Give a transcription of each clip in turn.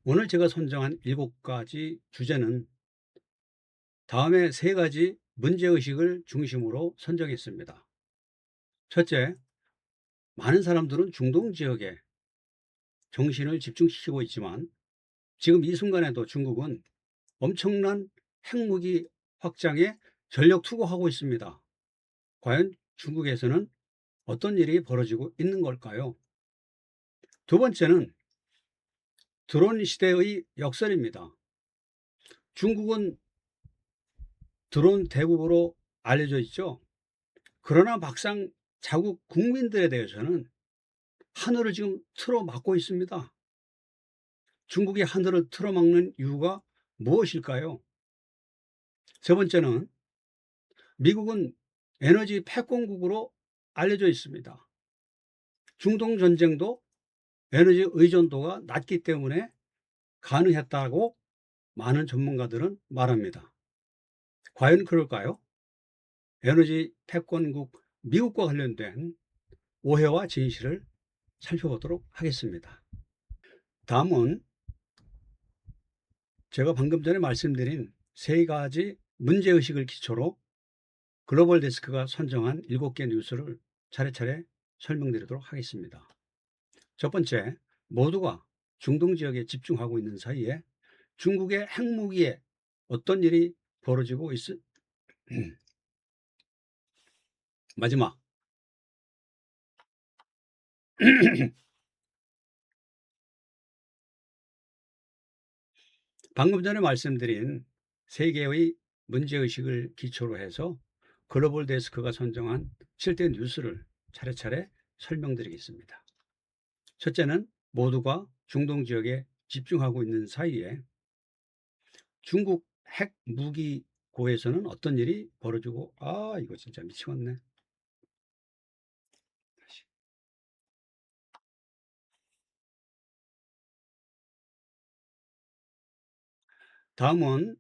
오늘 제가 선정한 7가지 주제는 다음의 3가지 문제의식을 중심으로 선정했습니다. 첫째, 많은 사람들은 중동 지역에 정신을 집중시키고 있지만 지금 이 순간에도 중국은 엄청난 핵무기 확장에 전력 투구하고 있습니다. 과연 중국에서는 어떤 일이 벌어지고 있는 걸까요? 두 번째는 드론 시대의 역설입니다. 중국은 드론 대국으로 알려져 있죠. 그러나 막상 자국 국민들에 대해서는 하늘을 지금 틀어막고 있습니다. 중국이 하늘을 틀어막는 이유가 무엇일까요? 세 번째는 미국은 에너지 패권국으로 알려져 있습니다. 중동 전쟁도 에너지 의존도가 낮기 때문에 가능했다고 많은 전문가들은 말합니다. 과연 그럴까요? 에너지 패권국 미국과 관련된 오해와 진실을 살펴보도록 하겠습니다. 다음은 제가 방금 전에 말씀드린 3가지 문제의식을 기초로 글로벌 데스크가 선정한 7개 뉴스를 차례차례 설명드리도록 하겠습니다. 첫 번째, 모두가 중동 지역에 집중하고 있는 사이에 중국의 핵무기에 어떤 일이 벌어지고 있을 마지막, 방금 전에 말씀드린 3개의 문제의식을 기초로 해서 글로벌 데스크가 선정한 7대 뉴스를 차례차례 설명드리겠습니다. 첫째는 모두가 중동 지역에 집중하고 있는 사이에 중국 핵무기고에서는 어떤 일이 벌어지고, 이거 진짜 미치겠네. 다음은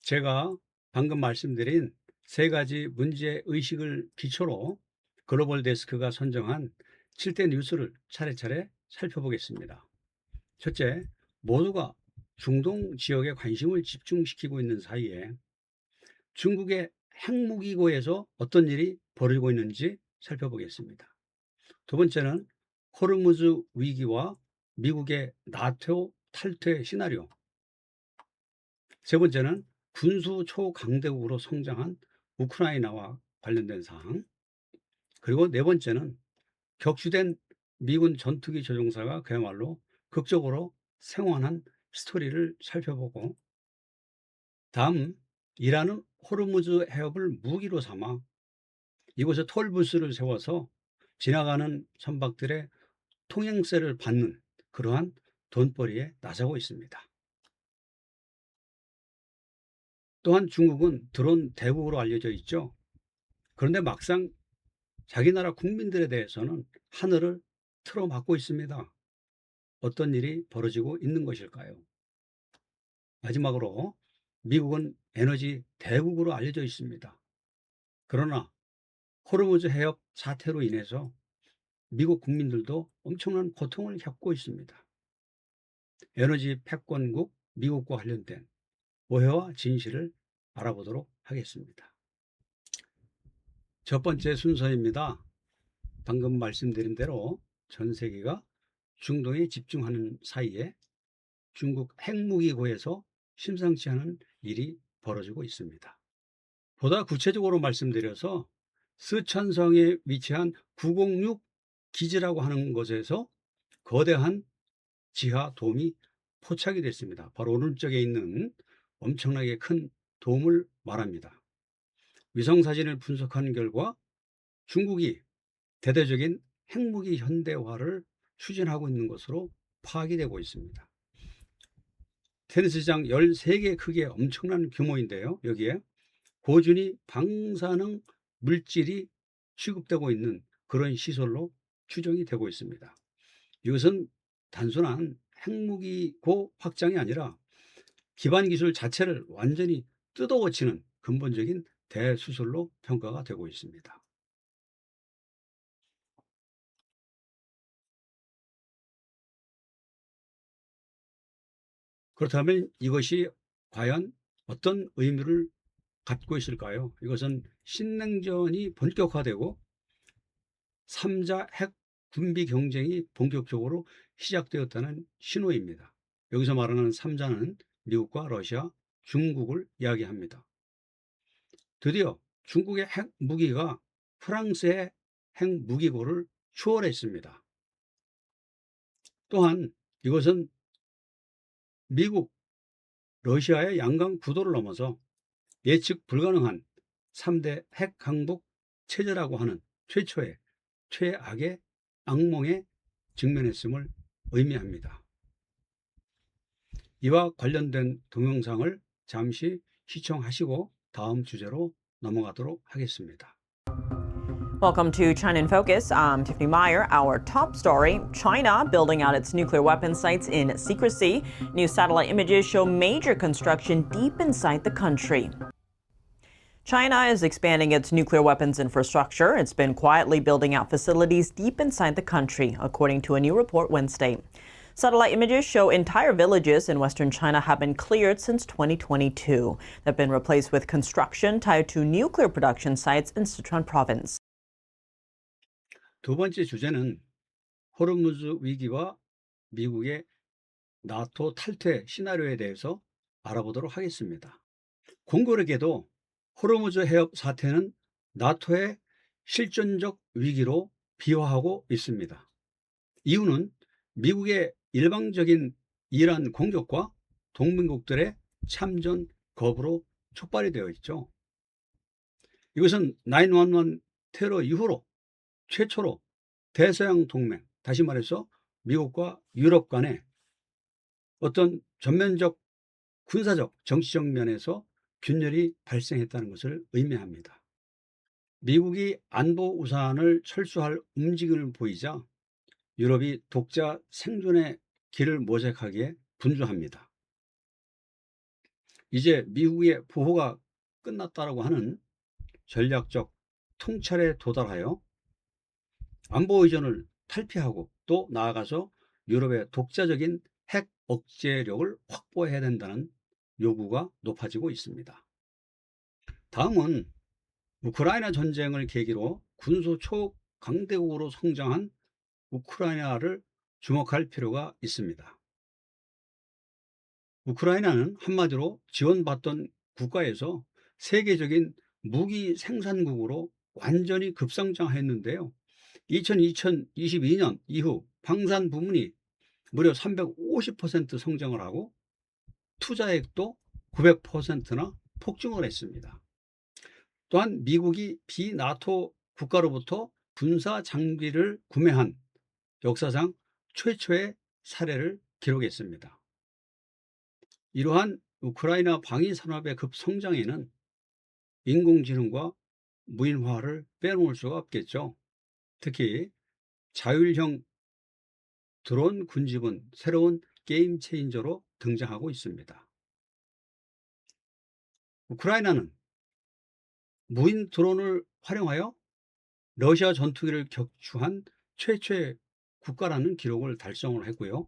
제가 방금 말씀드린 3가지 문제의식을 기초로 글로벌 데스크가 선정한 7대 뉴스를 차례차례 살펴보겠습니다. 첫째, 모두가 중동 지역에 관심을 집중시키고 있는 사이에 중국의 핵무기고에서 어떤 일이 벌어지고 있는지 살펴보겠습니다. 두 번째는 호르무즈 위기와 미국의 나토 탈퇴 시나리오. 세 번째는 군수 초강대국으로 성장한 우크라이나와 관련된 사항. 그리고 네 번째는 격추된 미군 전투기 조종사가 그야말로 극적으로 생還한 스토리를 살펴보고, 다음 이란은 호르무즈 해협을 무기로 삼아 이곳에 톨부스를 세워서 지나가는 선박들의 통행세를 받는 그러한 돈벌이에 나서고 있습니다. 또한 중국은 드론 대국으로 알려져 있죠. 그런데 막상 자기 나라 국민들에 대해서는 하늘을 틀어막고 있습니다. 어떤 일이 벌어지고 있는 것일까요? 마지막으로 미국은 에너지 대국으로 알려져 있습니다. 그러나 호르무즈 해협 사태로 인해서 미국 국민들도 엄청난 고통을 겪고 있습니다. 에너지 패권국 미국과 관련된 오해와 진실을 알아보도록 하겠습니다. 첫 번째 순서입니다. 방금 말씀드린 대로 전 세계가 중동에 집중하는 사이에 중국 핵무기고에서 심상치 않은 일이 벌어지고 있습니다. 보다 구체적으로 말씀드려서 스촨성에 위치한 906 기지라고 하는 곳에서 거대한 지하 돔이 포착이 됐습니다. 바로 오른쪽에 있는 엄청나게 큰 돔을 말합니다. 위성 사진을 분석한 결과 중국이 대대적인 핵무기 현대화를 추진하고 있는 것으로 파악이 되고 있습니다. 테니스장 13개 크기의 엄청난 규모인데요. 여기에 고준위 방사능 물질이 취급되고 있는 그런 시설로 추정이 되고 있습니다. 이것은 단순한 핵무기고 확장이 아니라 기반 기술 자체를 완전히 뜯어고치는 근본적인 대수술로 평가가 되고 있습니다. 그렇다면 이것이 과연 어떤 의미를 갖고 있을까요? 이것은 신냉전이 본격화되고 3자 핵 군비 경쟁이 본격적으로 시작되었다는 신호입니다. 여기서 말하는 3자는 미국과 러시아, 중국을 이야기합니다. 드디어 중국의 핵 무기가 프랑스의 핵 무기고를 추월했습니다. 또한 이것은 미국, 러시아의 양강 구도를 넘어서 예측 불가능한 3대 핵 강국 체제라고 하는 최초의 최악의 악몽에 직면했음을 의미합니다. 이와 관련된 동영상을 잠시 시청하시고 다음 주제로 넘어가도록 하겠습니다. Welcome to China in Focus. I'm Tiffany Meyer. Our top story, China building out its nuclear weapons sites in secrecy. New satellite images show major construction deep inside the country. China is expanding its nuclear weapons infrastructure. It's been quietly building out facilities deep inside the country, according to a new report Wednesday. Satellite images show entire villages in western China have been cleared since 2022. They've been replaced with construction tied to nuclear production sites in Sichuan province. 두 번째 주제는 호르무즈 위기와 미국의 나토 탈퇴 시나리오에 대해서 알아보도록 하겠습니다. 공교롭게도 호르무즈 해협 사태는 나토의 실존적 위기로 비화하고 있습니다. 이유는 미국의 일방적인 이란 공격과 동맹국들의 참전 거부로 촉발이 되어 있죠. 이것은 9/11 테러 이후로 최초로 대서양 동맹, 다시 말해서 미국과 유럽 간에 어떤 전면적 군사적, 정치적 면에서 균열이 발생했다는 것을 의미합니다. 미국이 안보 우산을 철수할 움직임을 보이자 유럽이 독자 생존의 길을 모색하기에 분주합니다. 이제 미국의 보호가 끝났다라고 하는 전략적 통찰에 도달하여 안보 의존을 탈피하고 또 나아가서 유럽의 독자적인 핵 억제력을 확보해야 된다는 요구가 높아지고 있습니다. 다음은 우크라이나 전쟁을 계기로 군소 초강대국으로 성장한 우크라이나를 주목할 필요가 있습니다. 우크라이나는 한마디로 지원받던 국가에서 세계적인 무기 생산국으로 완전히 급성장했는데요. 2022년 이후 방산 부문이 무려 350% 성장을 하고 투자액도 900%나 폭증을 했습니다. 또한 미국이 비나토 국가로부터 군사 장비를 구매한 역사상 최초의 사례를 기록했습니다. 이러한 우크라이나 방위 산업의 급성장에는 인공지능과 무인화를 빼놓을 수가 없겠죠. 특히 자율형 드론 군집은 새로운 게임 체인저로 등장하고 있습니다. 우크라이나는 무인 드론을 활용하여 러시아 전투기를 격추한 최초의 국가라는 기록을 달성을 했고요.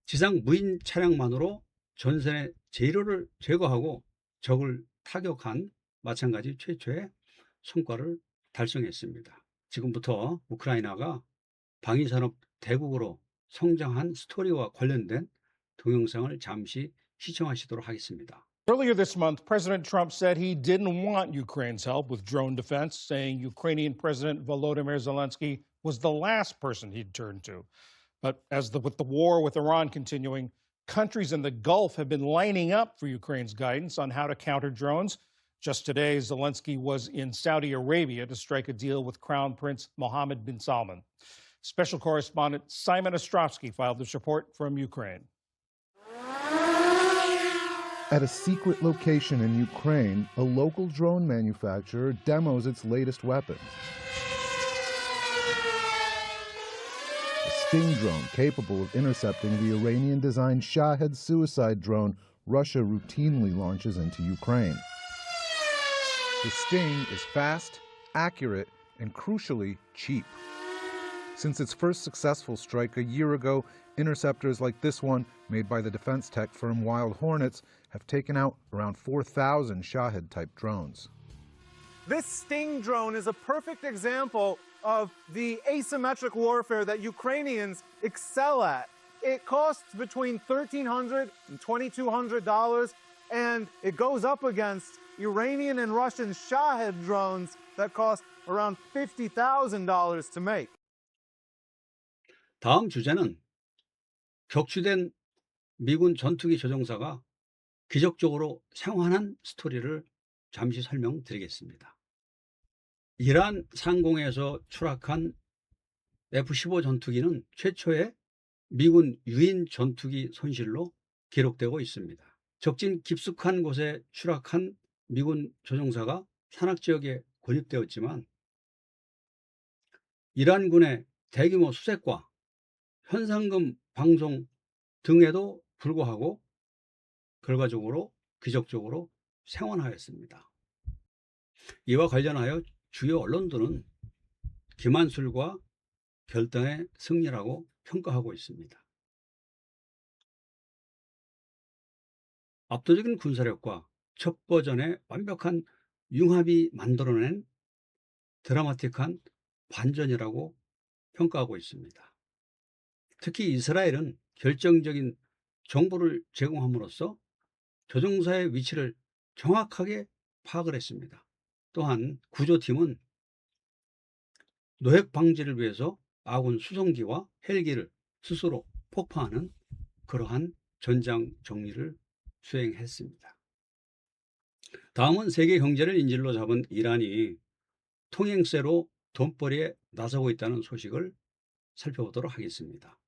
지상 무인 차량만으로 전선의 재료를 제거하고 적을 타격한 마찬가지 최초의 성과를 달성했습니다. 지금부터 우크라이나가 방위산업 대국으로 성장한 스토리와 관련된 동영상을 잠시 시청하시도록 하겠습니다. Earlier this month, President Trump said he didn't want Ukraine's help with drone defense, saying Ukrainian President Volodymyr Zelensky was the last person he'd turn to. But with the war with Iran continuing, countries in the Gulf have been lining up for Ukraine's guidance on how to counter drones. Just today, Zelensky was in Saudi Arabia to strike a deal with Crown Prince Mohammed bin Salman. Special correspondent Simon Ostrovsky filed this report from Ukraine. At a secret location in Ukraine, a local drone manufacturer demos its latest weapon. A Sting drone capable of intercepting the Iranian-designed Shahed suicide drone Russia routinely launches into Ukraine. The Sting is fast, accurate, and crucially cheap. Since its first successful strike a year ago, interceptors like this one, made by the defense tech firm Wild Hornets, have taken out around 4,000 Shahed-type drones. This Sting drone is a perfect example of the asymmetric warfare that Ukrainians excel at. It costs between $1,300 and $2,200, and it goes up against Iranian and Russian Shahed drones that cost around $50,000 to make. 다음 주제는 격추된 미군 전투기 조종사가 기적적으로 생還한 스토리를 잠시 설명드리겠습니다. 이란 상공에서 추락한 F-15 전투기는 최초의 미군 유인 전투기 손실로 기록되고 있습니다. 적진 깊숙한 곳에 추락한 미군 조종사가 산악지역에 고립되었지만 이란군의 대규모 수색과 현상금 방송 등에도 불구하고 결과적으로 기적적으로 생還하였습니다. 이와 관련하여 주요 언론들은 김한술과 결단의 승리라고 평가하고 있습니다. 압도적인 군사력과 첫 버전의 완벽한 융합이 만들어낸 드라마틱한 반전이라고 평가하고 있습니다. 특히 이스라엘은 결정적인 정보를 제공함으로써 조종사의 위치를 정확하게 파악을 했습니다. 또한 구조팀은 노획 방지를 위해서 아군 수송기와 헬기를 스스로 폭파하는 그러한 전장 정리를 수행했습니다. 다음은 세계 경제를 인질로 잡은 이란이 통행세로 돈벌이에 나서고 있다는 소식을 살펴보도록 하겠습니다.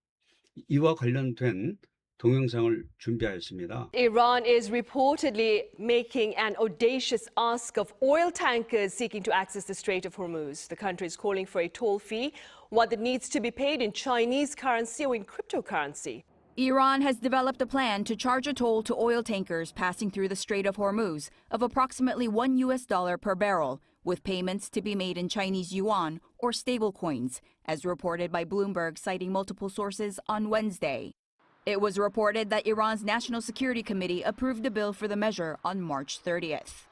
이와 관련된 동영상을 준비하였습니다. Iran is reportedly making an audacious ask of oil tankers seeking to access the Strait of Hormuz. The country is calling for a toll fee, one that needs to be paid in Chinese currency or in cryptocurrency. Iran has developed a plan to charge a toll to oil tankers passing through the Strait of Hormuz of approximately $1 per barrel, with payments to be made in Chinese yuan or stablecoins, as reported by Bloomberg, citing multiple sources on Wednesday. It was reported that Iran's National Security Committee approved a bill for the measure on March 30th.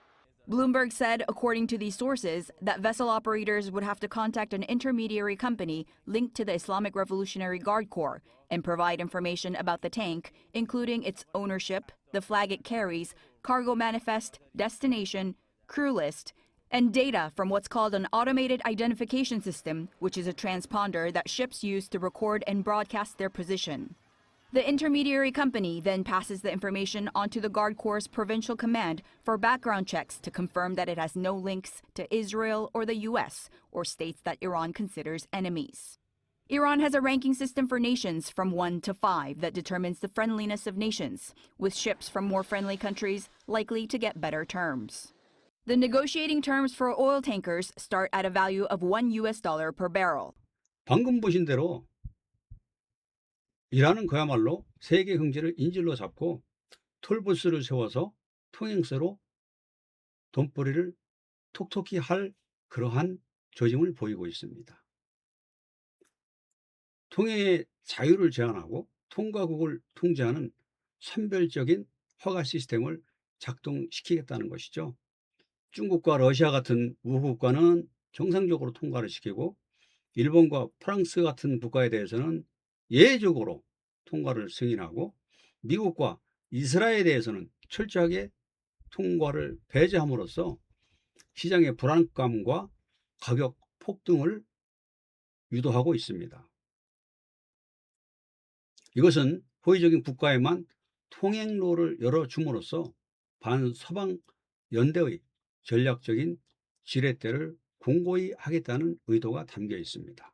Bloomberg said, according to these sources, that vessel operators would have to contact an intermediary company linked to the Islamic Revolutionary Guard Corps and provide information about the tank, including its ownership, the flag it carries, cargo manifest, destination, crew list, and data from what's called an automated identification system, which is a transponder that ships use to record and broadcast their position. The intermediary company then passes the information onto the Guard Corps' Provincial Command for background checks to confirm that it has no links to Israel or the U.S. or states that Iran considers enemies. Iran has a ranking system for nations from 1 to 5 that determines the friendliness of nations, with ships from more friendly countries likely to get better terms. The negotiating terms for oil tankers start at a value of $1 per barrel. 방금 보신 대로 이란은 그야말로 세계 경제를 인질로 잡고 톨부스를 세워서 통행세로 돈벌이를 톡톡히 할 그러한 조짐을 보이고 있습니다. 통행의 자유를 제한하고 통과국을 통제하는 선별적인 허가 시스템을 작동시키겠다는 것이죠. 중국과 러시아 같은 우호국가는 정상적으로 통과를 시키고 일본과 프랑스 같은 국가에 대해서는 예외적으로 통과를 승인하고 미국과 이스라엘에 대해서는 철저하게 통과를 배제함으로써 시장의 불안감과 가격 폭등을 유도하고 있습니다. 이것은 호의적인 국가에만 통행로를 열어줌으로써 반서방 연대의 전략적인 지렛대를 공고히 하겠다는 의도가 담겨 있습니다.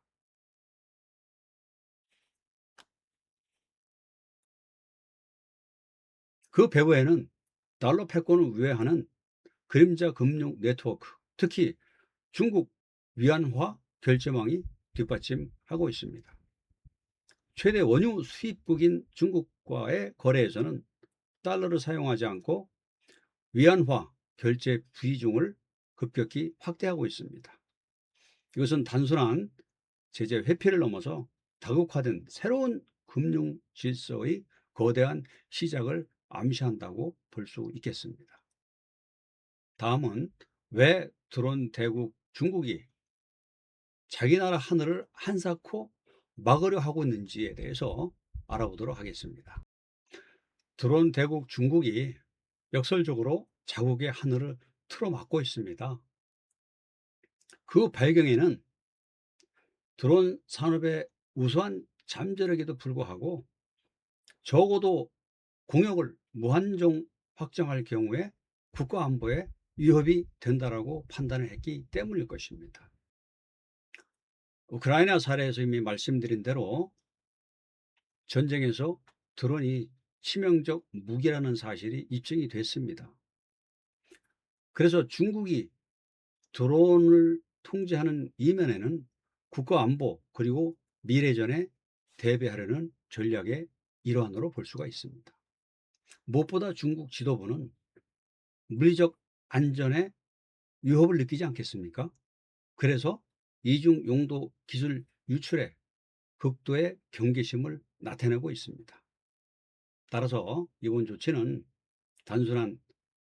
그 배후에는 달러 패권을 우회하는 그림자 금융 네트워크, 특히 중국 위안화 결제망이 뒷받침하고 있습니다. 최대 원유 수입국인 중국과의 거래에서는 달러를 사용하지 않고 위안화 결제 비중을 급격히 확대하고 있습니다. 이것은 단순한 제재 회피를 넘어서 다국화된 새로운 금융 질서의 거대한 시작을 암시한다고 볼 수 있겠습니다. 다음은 왜 드론 대국 중국이 자기 나라 하늘을 한사코 막으려 하고 있는지에 대해서 알아보도록 하겠습니다. 드론 대국 중국이 역설적으로 자국의 하늘을 틀어막고 있습니다. 그 배경에는 드론 산업의 우수한 잠재력에도 불구하고 적어도 공역을 무한정 확장할 경우에 국가 안보에 위협이 된다라고 판단을 했기 때문일 것입니다. 우크라이나 사례에서 이미 말씀드린 대로 전쟁에서 드론이 치명적 무기라는 사실이 입증이 됐습니다. 그래서 중국이 드론을 통제하는 이면에는 국가 안보 그리고 미래전에 대비하려는 전략의 일환으로 볼 수가 있습니다. 무엇보다 중국 지도부는 물리적 안전에 위협을 느끼지 않겠습니까? 그래서 이중 용도 기술 유출에 극도의 경계심을 나타내고 있습니다. 따라서 이번 조치는 단순한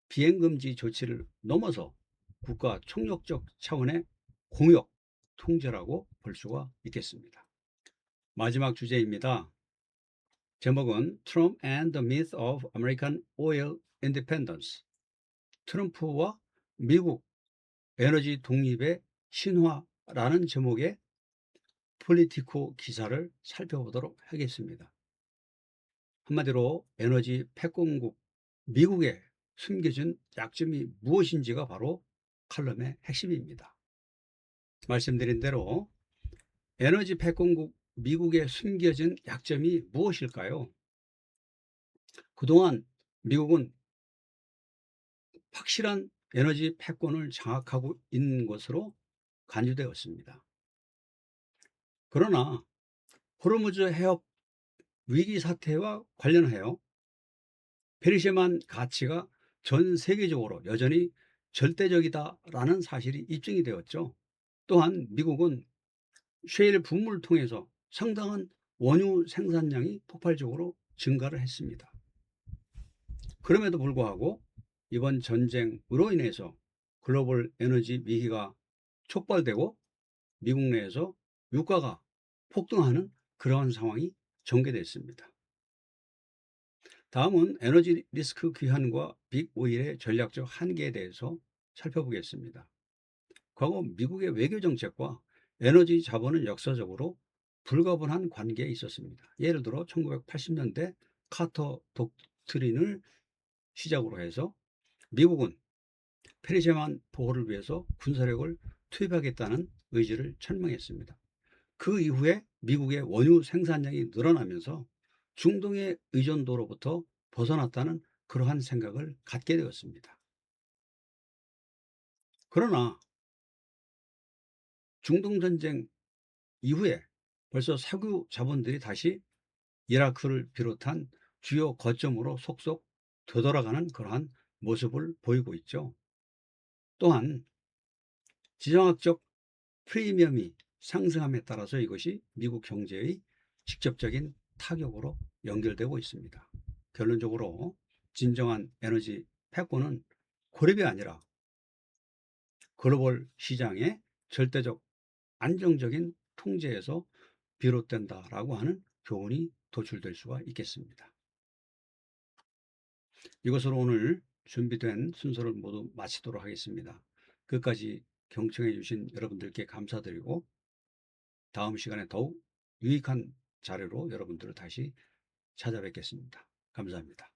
비행금지 조치를 넘어서 국가 총력적 차원의 공역 통제라고 볼 수가 있겠습니다. 마지막 주제입니다. 제목은 Trump and the Myth of American Oil Independence. 트럼프와 미국 에너지 독립의 신화라는 제목의 폴리티코 기사를 살펴보도록 하겠습니다. 한마디로 에너지 패권국 미국의 숨겨진 약점이 무엇인지가 바로 칼럼의 핵심입니다. 말씀드린 대로 에너지 패권국 미국의 숨겨진 약점이 무엇일까요? 그동안 미국은 확실한 에너지 패권을 장악하고 있는 것으로 간주되었습니다. 그러나 호르무즈 해협 위기 사태와 관련하여 페르시만 가치가 전 세계적으로 여전히 절대적이다라는 사실이 입증이 되었죠. 또한 미국은 셰일 붐을 통해서 상당한 원유 생산량이 폭발적으로 증가를 했습니다. 그럼에도 불구하고 이번 전쟁으로 인해서 글로벌 에너지 위기가 촉발되고 미국 내에서 유가가 폭등하는 그러한 상황이 전개됐습니다. 다음은 에너지 리스크 귀환과 빅 오일의 전략적 한계에 대해서 살펴보겠습니다. 과거 미국의 외교 정책과 에너지 자본은 역사적으로 불가분한 관계에 있었습니다. 예를 들어 1980년대 카터 독트린을 시작으로 해서 미국은 페르시만 보호를 위해서 군사력을 투입하겠다는 의지를 천명했습니다. 그 이후에 미국의 원유 생산량이 늘어나면서 중동의 의존도로부터 벗어났다는 그러한 생각을 갖게 되었습니다. 그러나 중동 전쟁 이후에 벌써 석유 자본들이 다시 이라크를 비롯한 주요 거점으로 속속 되돌아가는 그러한 모습을 보이고 있죠. 또한 지정학적 프리미엄이 상승함에 따라서 이것이 미국 경제의 직접적인 타격으로 연결되고 있습니다. 결론적으로 진정한 에너지 패권은 고립이 아니라 글로벌 시장의 절대적 안정적인 통제에서 비롯된다라고 하는 교훈이 도출될 수가 있겠습니다. 이것으로 오늘 준비된 순서를 모두 마치도록 하겠습니다. 끝까지 경청해 주신 여러분들께 감사드리고 다음 시간에 더욱 유익한 자료로 여러분들을 다시 찾아뵙겠습니다. 감사합니다.